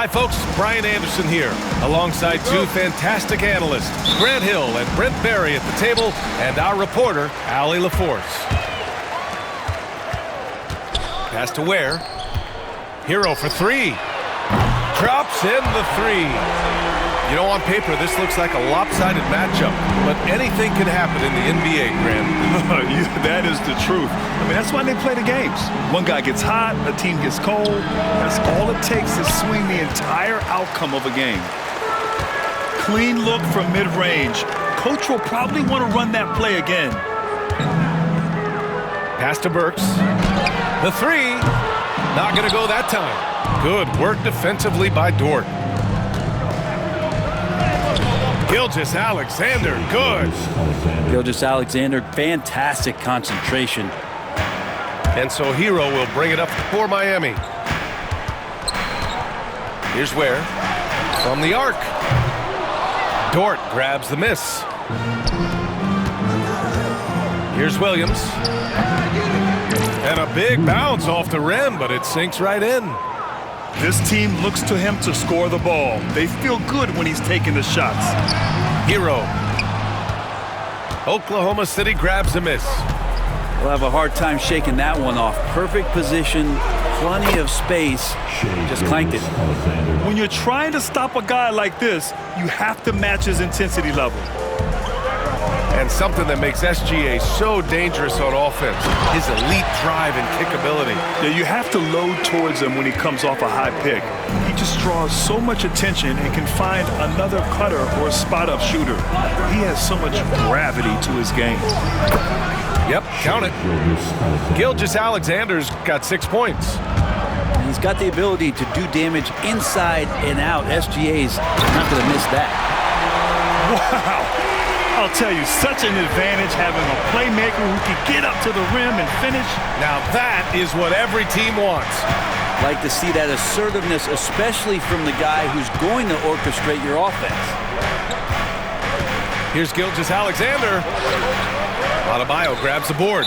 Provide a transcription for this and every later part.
Hi, folks. Brian Anderson here, alongside two fantastic analysts, Grant Hill and Brent Barry at the table, and our reporter, Allie LaForce. Pass to Ware. Hero for three. Drops in the three. You know, on paper, this looks like a lopsided matchup, but anything can happen in the NBA, Grant. Yeah, that is the truth. I mean, that's why they play the games. One guy gets hot, a team gets cold. That's all it takes to swing the entire outcome of a game. Clean look from mid-range. Coach will probably want to run that play again. Pass to Burks. The three. Not going to go that time. Good work defensively by Dort. Gilgeous-Alexander, good. Gilgeous-Alexander, fantastic concentration. And so Hero will bring it up for Miami. Here's Ware from the arc. Dort grabs the miss. Here's Williams. And a big bounce off the rim, but it sinks right in. This team looks to him to score the ball. They feel good when he's taking the shots. Hero. Oklahoma City grabs a miss. We'll have a hard time shaking that one off. Perfect position, plenty of space. Just clanked it. When you're trying to stop a guy like this, you have to match his intensity level. And something that makes SGA so dangerous on offense, his elite drive and kickability. Yeah, you have to load towards him when he comes off a high pick. He just draws so much attention and can find another cutter or spot-up shooter. He has so much gravity to his game. Yep, count it. Gilgeous-Alexander's got 6 points. He's got the ability to do damage inside and out. SGA's not going to miss that. Wow. I'll tell you, such an advantage having a playmaker who can get up to the rim and finish. Now that is what every team wants. Like to see that assertiveness, especially from the guy who's going to orchestrate your offense. Here's Gilgeous-Alexander. Adebayo grabs the board.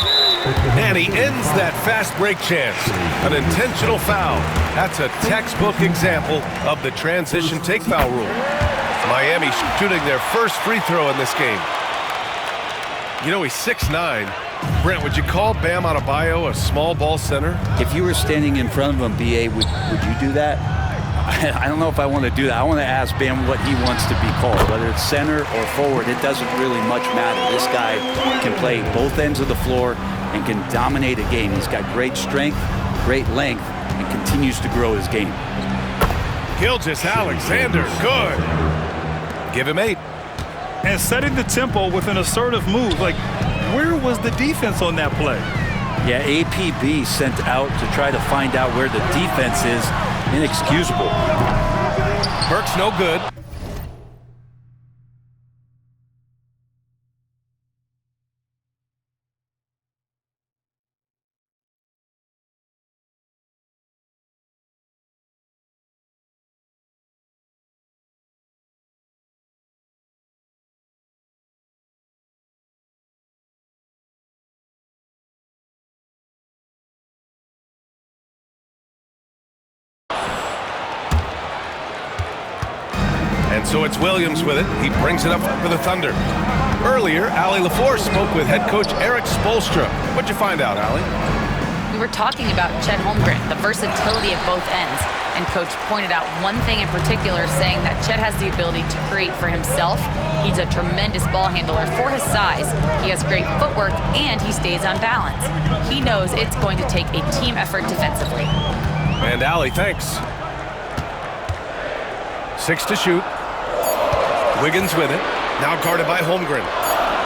And he ends that fast break chance. An intentional foul. That's a textbook example of the transition take foul rule. Miami shooting their first free throw in this game. You know, he's 6'9". Brent, would you call Bam Adebayo a small ball center? If you were standing in front of him, B.A., would you do that? I don't know if I want to do that. I want to ask Bam what he wants to be called, whether it's center or forward. It doesn't really much matter. This guy can play both ends of the floor and can dominate a game. He's got great strength, great length, and continues to grow his game. Gilgeous-Alexander, good. Give him 8. And setting the tempo with an assertive move. Like, where was the defense on that play? Yeah, APB sent out to try to find out where the defense is. Inexcusable. Burks no good. And so it's Williams with it. He brings it up for the Thunder. Earlier, Allie LaForce spoke with head coach Erik Spoelstra. What'd you find out, Allie? We were talking about Chet Holmgren, the versatility of both ends. And Coach pointed out one thing in particular, saying that Chet has the ability to create for himself. He's a tremendous ball handler for his size. He has great footwork, and he stays on balance. He knows it's going to take a team effort defensively. And Allie, thanks. 6 to shoot. Wiggins with it. Now guarded by Holmgren.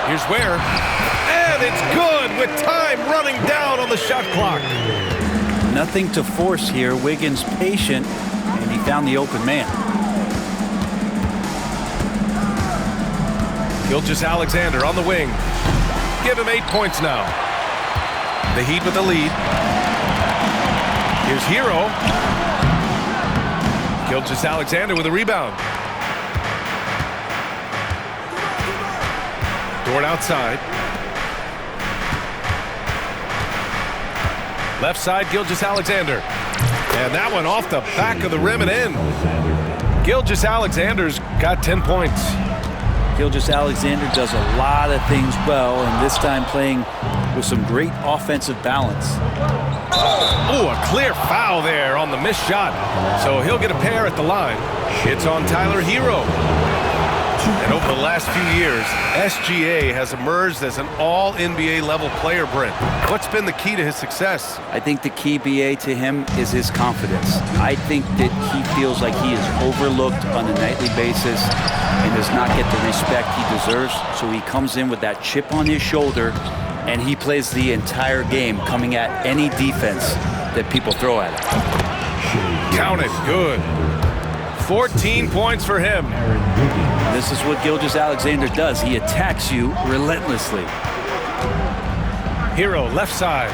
Here's Ware. And it's good with time running down on the shot clock. Nothing to force here. Wiggins patient, and he found the open man. Gilgeous-Alexander on the wing. Give him 8 points now. The Heat with the lead. Here's Hero. Gilgeous-Alexander with a rebound. Dort outside. Left side, Gilgeous-Alexander. And that one off the back of the rim and in. Gilgeous-Alexander's got 10 points. Gilgeous-Alexander does a lot of things well, and this time playing with some great offensive balance. Oh, a clear foul there on the missed shot. So he'll get a pair at the line. It's on Tyler Hero. And over the last few years, SGA has emerged as an all-NBA level player, Brent. What's been the key to his success? I think the key, BA, to him is his confidence. I think that he feels like he is overlooked on a nightly basis and does not get the respect he deserves. So he comes in with that chip on his shoulder, and he plays the entire game coming at any defense that people throw at him. Count it. Good. 14 points for him. This is what Gilgeous-Alexander does. He attacks you relentlessly. Hero, left side.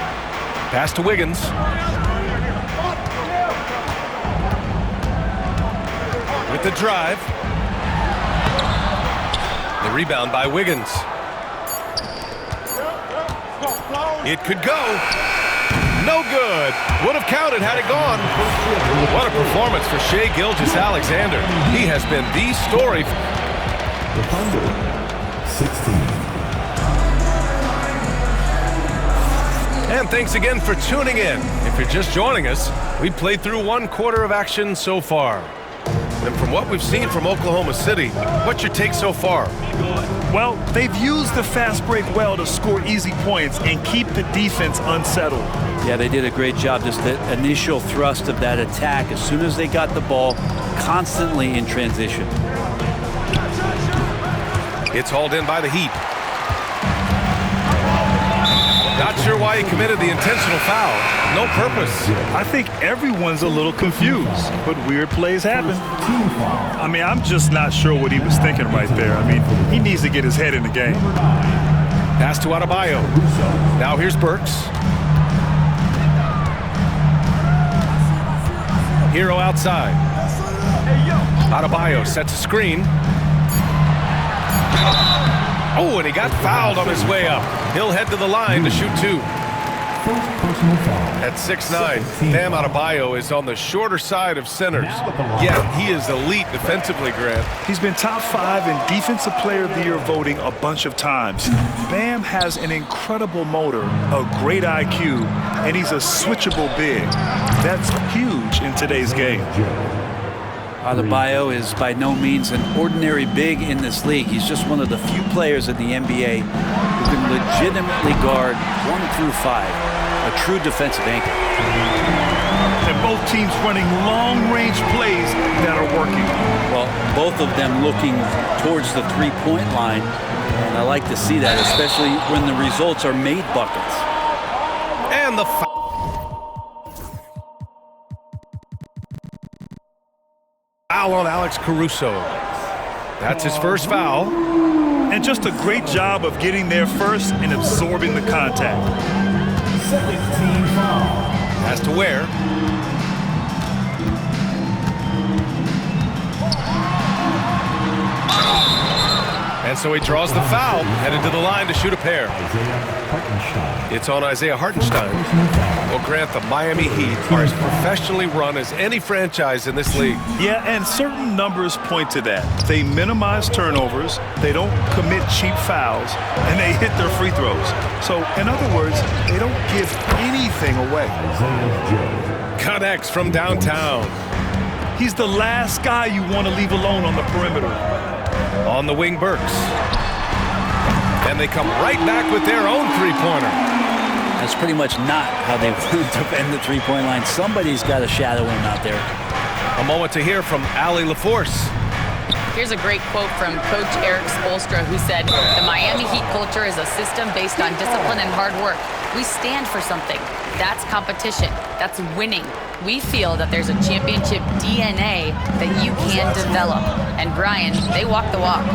Pass to Wiggins. With the drive. The rebound by Wiggins. It could go. No good. Would have counted had it gone. What a performance for Shai Gilgeous-Alexander. He has been the story. The Thunder, 16. And thanks again for tuning in. If you're just joining us, we played through one quarter of action so far. And from what we've seen from Oklahoma City, what's your take so far? Well, they've used the fast break well to score easy points and keep the defense unsettled. Yeah, they did a great job. Just the initial thrust of that attack, as soon as they got the ball, constantly in transition. It's hauled in by the Heat. Not sure why he committed the intentional foul. No purpose. I think everyone's a little confused, but weird plays happen. I mean, I'm just not sure what he was thinking right there. I mean, he needs to get his head in the game. Pass to Adebayo. Now here's Burks. Hero outside. Adebayo sets a screen. Oh, and he got fouled on his way up. He'll head to the line to shoot two. At 6'9", Bam Adebayo is on the shorter side of centers. Yet he is elite defensively, Grant. He's been top 5 in Defensive Player of the Year voting a bunch of times. Bam has an incredible motor, a great IQ, and he's a switchable big. That's huge in today's game. Adebayo is by no means an ordinary big in this league. He's just one of the few players in the NBA who can legitimately guard 1 through 5, a true defensive anchor. And both teams running long-range plays that are working. Well, both of them looking towards the three-point line, and I like to see that, especially when the results are made buckets. And the foul. Foul on Alex Caruso. That's his first foul. And just a great job of getting there first and absorbing the contact. 17 foul. Has to wear. And so he draws the foul, headed to the line to shoot a pair. It's on Isaiah Hartenstein. Well, Grant, the Miami Heat are as professionally run as any franchise in this league. Yeah, and certain numbers point to that. They minimize turnovers, they don't commit cheap fouls, and they hit their free throws. So, in other words, they don't give anything away. Connects from downtown. He's the last guy you want to leave alone on the perimeter. On the wing, Burks. And they come right back with their own three-pointer. That's pretty much not how they want to defend the three-point line. Somebody's got to shadow him out there. A moment to hear from Allie LaForce. Here's a great quote from Coach Eric Spoelstra, who said, "The Miami Heat culture is a system based on discipline and hard work. We stand for something. That's competition. That's winning. We feel that there's a championship DNA that you can develop." And Brian, they walk the walk.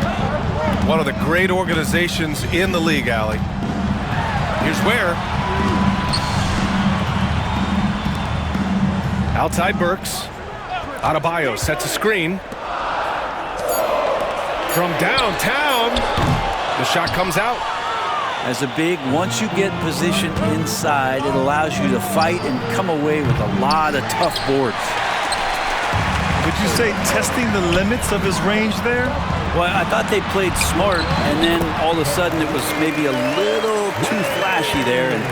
One of the great organizations in the league, Allie. Here's Ware. Outside Burks. Adebayo sets a screen. From downtown, the shot comes out. As a big, once you get positioned inside, it allows you to fight and come away with a lot of tough boards. Would you say testing the limits of his range there? Well, I thought they played smart, and then all of a sudden it was maybe a little too flashy there, and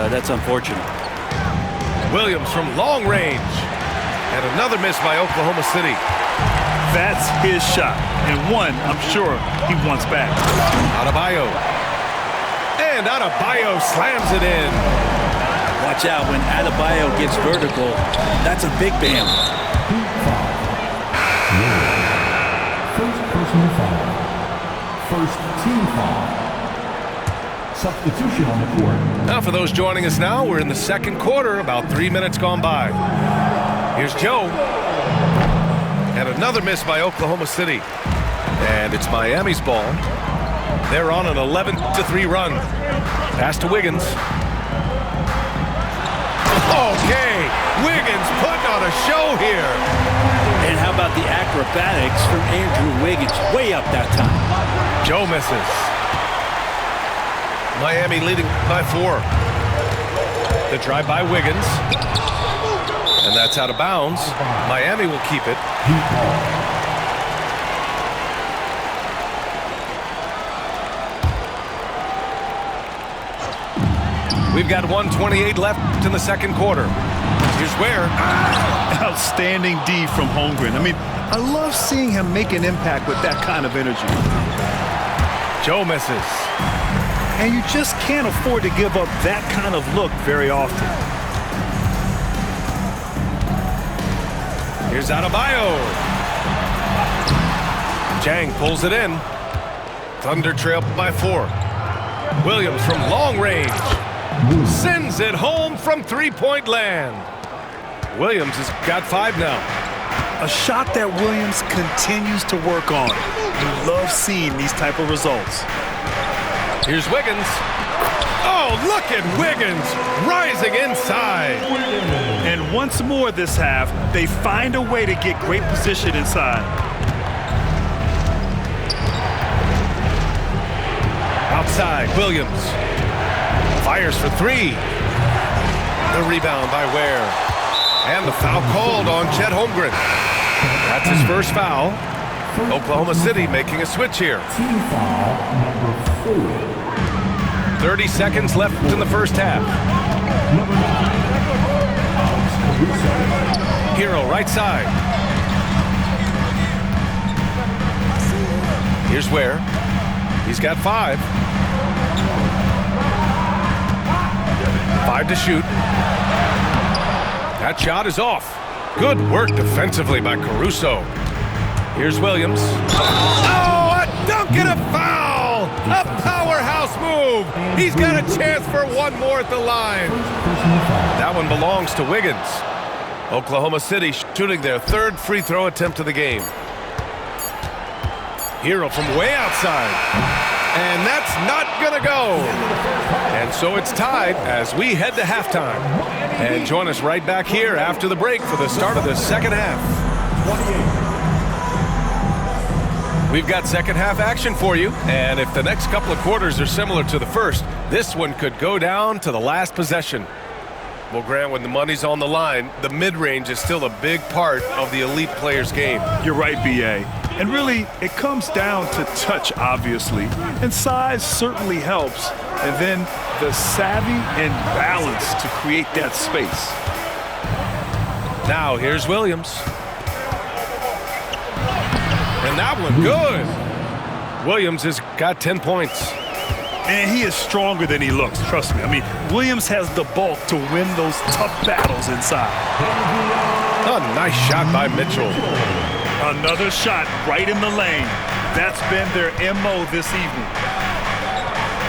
that's unfortunate. Williams from long range. And another miss by Oklahoma City. That's his shot, and one I'm sure he wants back. Adebayo. And Adebayo slams it in. Watch out, when Adebayo gets vertical, that's a big bam. First personal foul. First team foul. Substitution on the court. Now for those joining us now, we're in the second quarter, about 3 minutes gone by. Here's Joe. And another miss by Oklahoma City. And it's Miami's ball. They're on an 11-3 run. Pass to Wiggins. Okay, Wiggins putting on a show here. And how about the acrobatics from Andrew Wiggins? Way up that time. Joe misses. Miami leading by 4. The drive by Wiggins. And that's out of bounds. Miami will keep it. We've got 1:28 left in the second quarter. Here's Ware. Outstanding D from Holmgren. I mean, I love seeing him make an impact with that kind of energy. Joe misses. And you just can't afford to give up that kind of look very often. Here's Adebayo. Jang pulls it in. Thunder trail by 4. Williams from long range. Sends it home from three-point land. Williams has got 5 now. A shot that Williams continues to work on. You love seeing these type of results. Here's Wiggins. Oh, look at Wiggins rising inside. And once more this half, they find a way to get great position inside. Outside, Williams. Fires for 3. The rebound by Ware. And the foul called on Chet Holmgren. That's his first foul. Oklahoma City making a switch here. Team foul number 4. 30 seconds left in the first half. Number 9, Caruso. Hero right side. Here's Ware. He's got 5. 5 to shoot. That shot is off. Good work defensively by Caruso. Here's Williams. Oh, a dunk and a foul! A powerhouse move! He's got a chance for one more at the line. That one belongs to Wiggins. Oklahoma City shooting their 3rd free throw attempt of the game. Hero from way outside. And that's not gonna go. And so it's tied as we head to halftime. And join us right back here after the break for the start of the second half. We've got second half action for you. And if the next couple of quarters are similar to the first, this one could go down to the last possession. Well, Grant, when the money's on the line, the mid-range is still a big part of the elite player's game. You're right, B.A. And really, it comes down to touch, obviously. And size certainly helps. And then the savvy and balance to create that space. Now, here's Williams. And that one good. Williams has got 10 points. And he is stronger than he looks, trust me. I mean, Williams has the bulk to win those tough battles inside. A nice shot by Mitchell. Another shot right in the lane. That's been their MO this evening.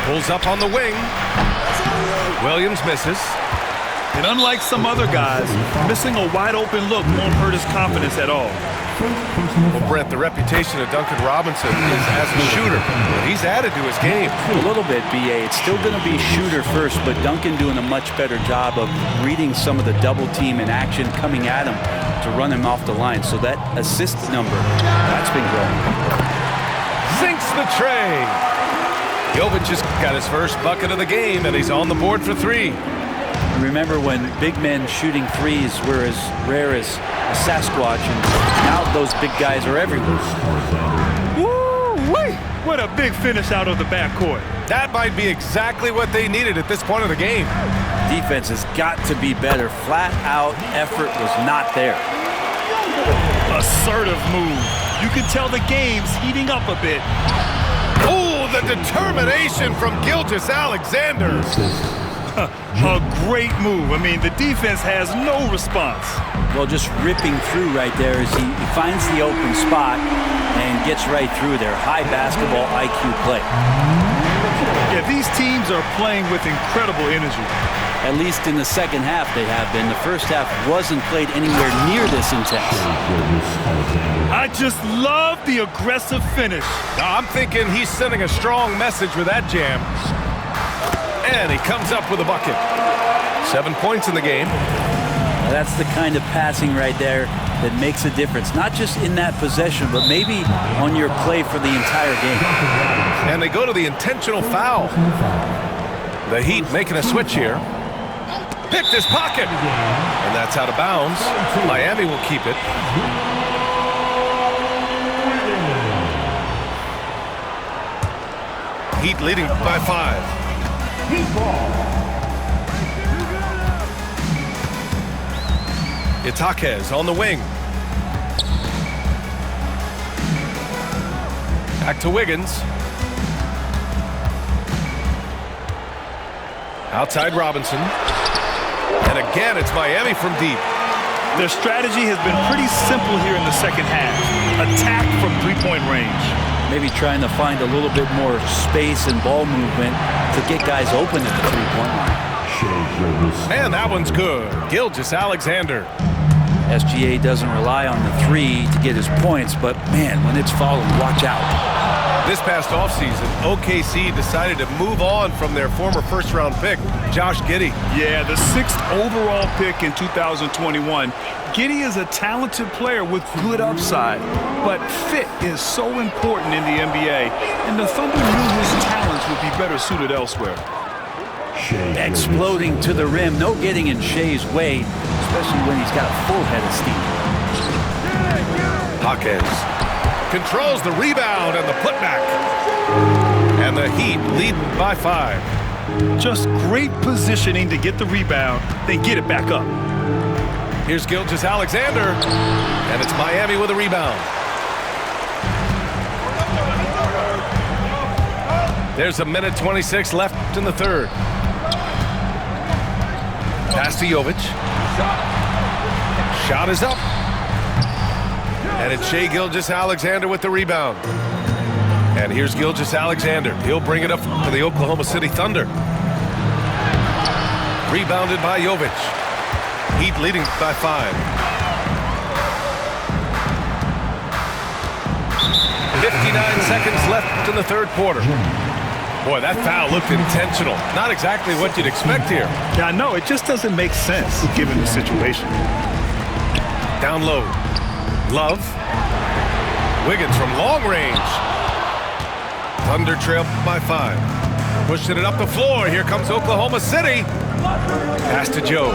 Pulls up on the wing. Williams misses. And unlike some other guys, missing a wide open look won't hurt his confidence at all. Well, Brent, the reputation of Duncan Robinson is as a shooter. He's added to his game. A little bit, B.A. It's still going to be shooter first, but Duncan doing a much better job of reading some of the double team in action coming at him to run him off the line. So that assist number, that's been growing. Sinks the tray. Jovic has got his first bucket of the game, and he's on the board for 3. Remember when big men shooting threes were as rare as a Sasquatch, and now those big guys are everywhere. Woo-wee! What a big finish out of the backcourt. That might be exactly what they needed at this point of the game. Defense has got to be better. Flat out effort was not there. Assertive move. You can tell the game's heating up a bit. Oh, the determination from Gilgeous-Alexander. A great move. I mean, the defense has no response. Well, just ripping through right there as he finds the open spot and gets right through there. High basketball IQ play. Yeah, these teams are playing with incredible energy. At least in the second half they have been. The first half wasn't played anywhere near this intense. I just love the aggressive finish. Now, I'm thinking he's sending a strong message with that jam. And he comes up with a bucket. 7 points in the game. That's the kind of passing right there that makes a difference. Not just in that possession, but maybe on your play for the entire game. And they go to the intentional foul. The Heat making a switch here. Picked his pocket. And that's out of bounds. Miami will keep it. Heat leading by 5. Itaquez on the wing. Back to Wiggins. Outside Robinson. And again, it's Miami from deep. Their strategy has been pretty simple here in the second half. Attack from three-point range. Maybe trying to find a little bit more space and ball movement to get guys open at the three-point line. And that one's good. Gilgeous-Alexander. SGA doesn't rely on the three to get his points, but man, when it's falling, watch out. This past offseason, OKC decided to move on from their former first-round pick, Josh Giddey. Yeah, the 6th overall pick in 2021. Giddey is a talented player with good upside, but fit is so important in the NBA, and the Thunder knew his talents would be better suited elsewhere. Exploding to the rim, no getting in Shea's way, especially when he's got a full head of steam. Hawkins controls the rebound and the putback. And the Heat lead by 5. Just great positioning to get the rebound, then get it back up. Here's Gilgeous-Alexander, and it's Miami with a rebound. There's a minute 26 left in the third. Pass to Jovic. Shot is up. And it's Shai Gilgeous-Alexander with the rebound. And here's Gilgeous-Alexander. He'll bring it up to the Oklahoma City Thunder. Rebounded by Jovic. Heat leading by 5. 59 seconds left in the third quarter. Boy, that foul looked intentional. Not exactly what you'd expect here. Yeah, I know. It just doesn't make sense given the situation. Down low. Love. Wiggins from long range. Thunder trail by 5. Pushing it up the floor. Here comes Oklahoma City. Pass to Joe.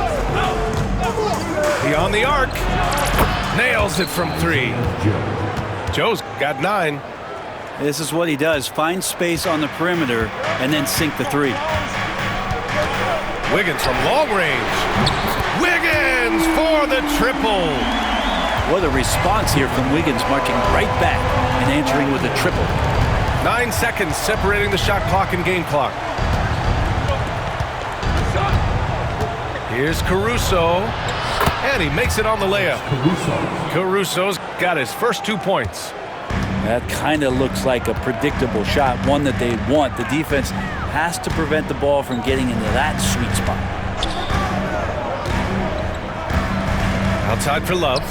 Beyond the arc. Nails it from 3. Joe's got 9. This is what he does. Find space on the perimeter and then sink the 3. Wiggins from long range. Wiggins for the triple. What a response here from Wiggins, marching right back and answering with a triple. 9 seconds separating the shot clock and game clock. Here's Caruso. And he makes it on the layup. Caruso's got his first 2 points. That kind of looks like a predictable shot, one that they want. The defense has to prevent the ball from getting into that sweet spot. Outside for Love.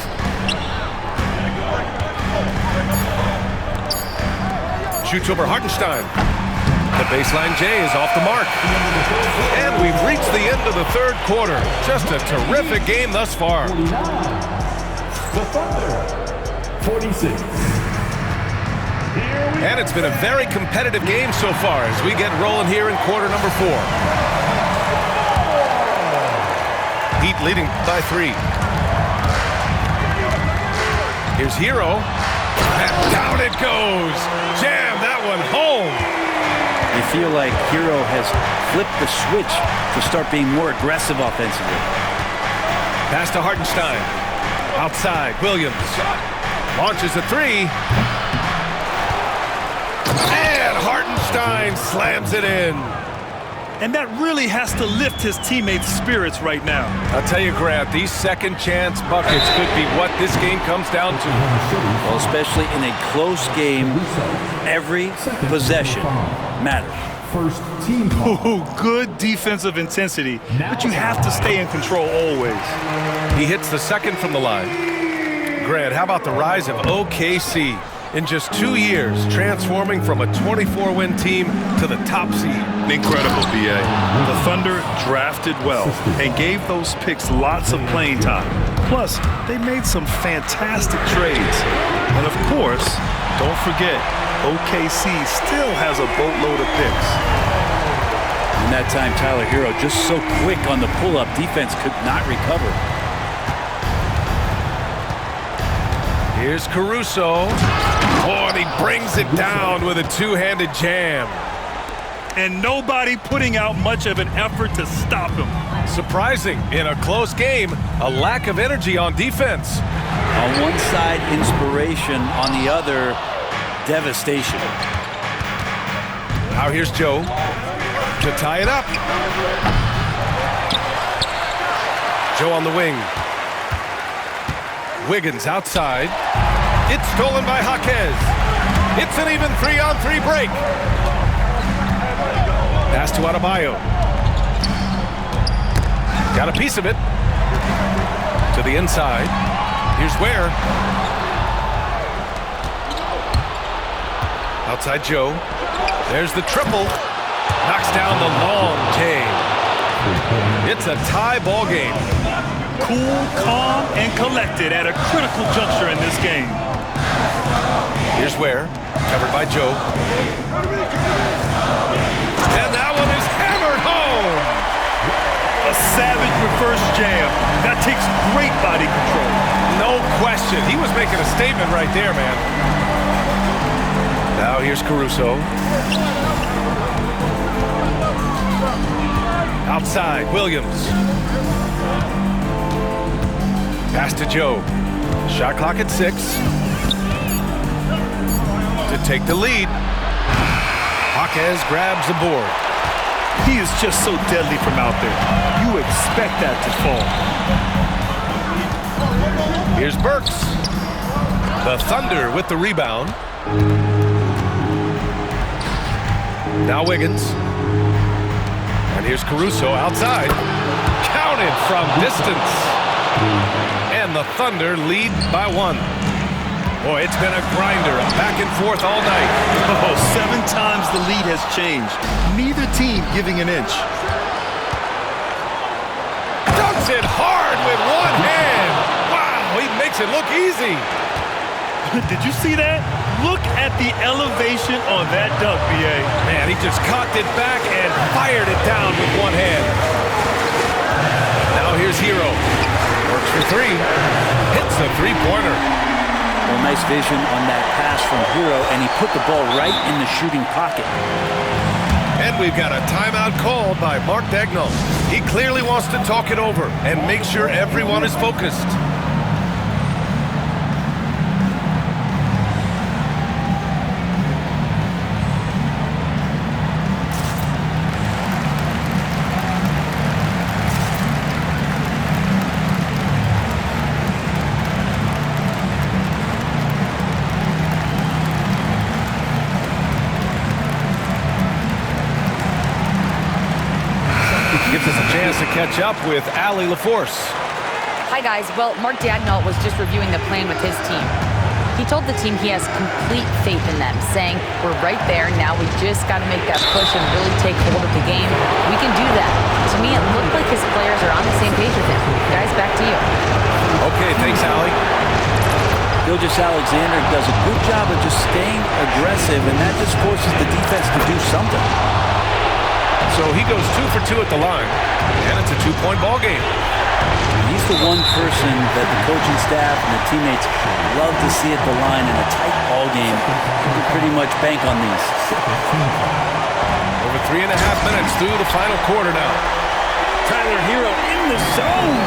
Shoots over Hartenstein. The baseline J is off the mark. And we've reached the end of the third quarter. Just a terrific game thus far. The Thunder, 46. And it's been a very competitive game so far as we get rolling here in quarter number 4. Heat leading by 3. Here's Hero. And down it goes. Jam that one home. You feel like Hero has flipped the switch to start being more aggressive offensively. Pass to Hartenstein. Outside, Williams. Launches a 3. And Hartenstein slams it in. And that really has to lift his teammates' spirits right now. I'll tell you, Grant, these second chance buckets could be what this game comes down to. Well, especially in a close game, every possession matters. First team foul. Ooh, good defensive intensity, but you have to stay in control always. He hits the second from the line. Grant, how about the rise of OKC? In just 2 years, transforming from a 24-win team to the top seed. Incredible, B.A. The Thunder drafted well and gave those picks lots of playing time. Plus, they made some fantastic trades. And of course, don't forget, OKC still has a boatload of picks. In that time, Tyler Hero just so quick on the pull-up, defense could not recover. Here's Caruso. Oh, and he brings it down with a two-handed jam. And nobody putting out much of an effort to stop him. Surprising, in a close game, a lack of energy on defense. On one side, inspiration. On the other, devastation. Now here's Joe to tie it up. Joe on the wing. Wiggins outside. It's stolen by Jaquez. It's an even 3-on-3 break. Pass to Adebayo. Got a piece of it. To the inside. Here's Ware. Outside Joe. There's the triple. Knocks down the long J. It's a tie ball game. Cool, calm, and collected at a critical juncture in this game. Here's Ware, covered by Joe. And that one is hammered home. A savage reverse jam. That takes great body control. No question. He was making a statement right there, man. Now here's Caruso. Outside, Williams. Pass to Joe. Shot clock at 6. To take the lead. Jaquez grabs the board. He is just so deadly from out there. You expect that to fall. Here's Burks. The Thunder with the rebound. Now Wiggins. And here's Caruso outside. Counted from distance. And the Thunder lead by 1. Boy, it's been a grinder, back and forth all night. Oh, 7 times the lead has changed. Neither team giving an inch. Dunks it hard with one hand. Wow, he makes it look easy. Did you see that? Look at the elevation on that dunk, B.A. Man, he just cocked it back and fired it down with one hand. Now here's Hero. Works for 3. Hits the three-pointer. Well, nice vision on that pass from Hero, and he put the ball right in the shooting pocket. And we've got a timeout called by Mark Daigneault. He clearly wants to talk it over and make sure everyone is focused. Gives us a chance to catch up with Allie LaForce. Hi, guys. Well, Mark Daigneault was just reviewing the plan with his team. He told the team he has complete faith in them, saying, we're right there. Now we just got to make that push and really take hold of the game. We can do that. To me, it looked like his players are on the same page with him. Guys, back to you. Okay, thanks, Allie. Gilgeous-Alexander does a good job of just staying aggressive, and that just forces the defense to do something. So he goes 2 for 2 at the line, and it's a 2-point ball game. He's the one person that the coaching staff and the teammates love to see at the line in a tight ball game. You can pretty much bank on these. Over 3.5 minutes through the final quarter now. Tyler Herro in the zone.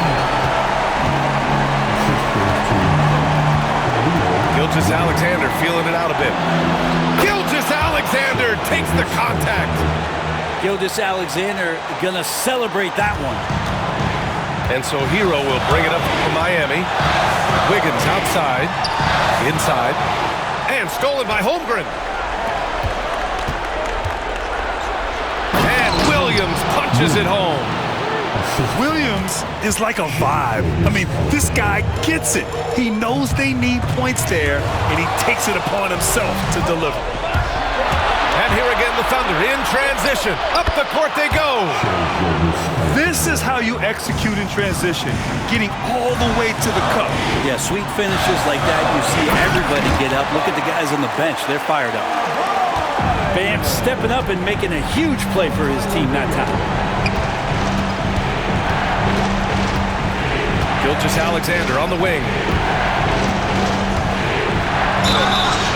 Gilgeous-Alexander feeling it out a bit. Gilgeous-Alexander takes the contact. Gilgeous-Alexander gonna celebrate that one. And so Herro will bring it up for Miami. Wiggins outside, inside, and stolen by Holmgren. And Williams punches it home. Williams is like a vibe. I mean, this guy gets it. He knows they need points there, and he takes it upon himself to deliver. And here again, the Thunder in transition. Up the court they go. This is how you execute in transition, getting all the way to the cup. Yeah, sweet finishes like that, you see everybody get up. Look at the guys on the bench. They're fired up. Bam stepping up and making a huge play for his team that time. Gilgeous-Alexander on the wing.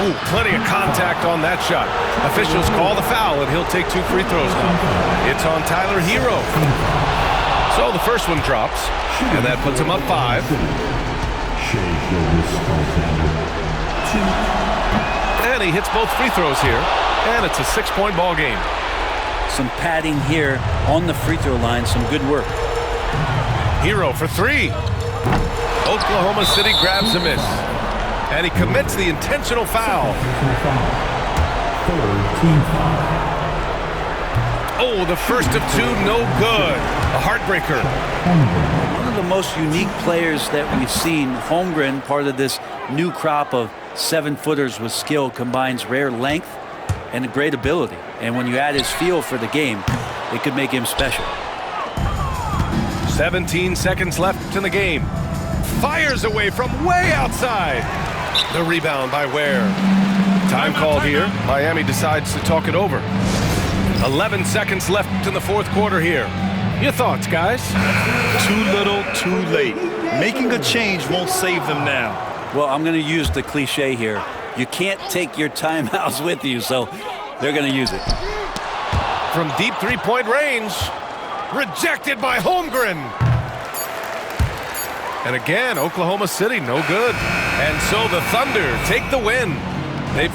Ooh, plenty of contact on that shot. Officials call the foul, and he'll take 2 free throws now. It's on Tyler Herro. So the first one drops, and that puts him up 5. And he hits both free throws here, and it's a 6-point ball game. Some padding here on the free throw line. Some good work. Herro for 3. Oklahoma City grabs a miss. And he commits the intentional foul. Oh, the first of 2, no good. A heartbreaker. One of the most unique players that we've seen. Holmgren, part of this new crop of 7-footers with skill, combines rare length and a great ability. And when you add his feel for the game, it could make him special. 17 seconds left in the game. Fires away from way outside. The rebound by Ware. Time called here. Miami decides to talk it over. 11 seconds left in the fourth quarter here. Your thoughts, guys? Too little, too late. Making a change won't save them now. Well, I'm going to use the cliche here. You can't take your timeouts with you, so they're going to use it. From deep 3-point range. Rejected by Holmgren. And again, Oklahoma City, no good. And so the Thunder take the win. They've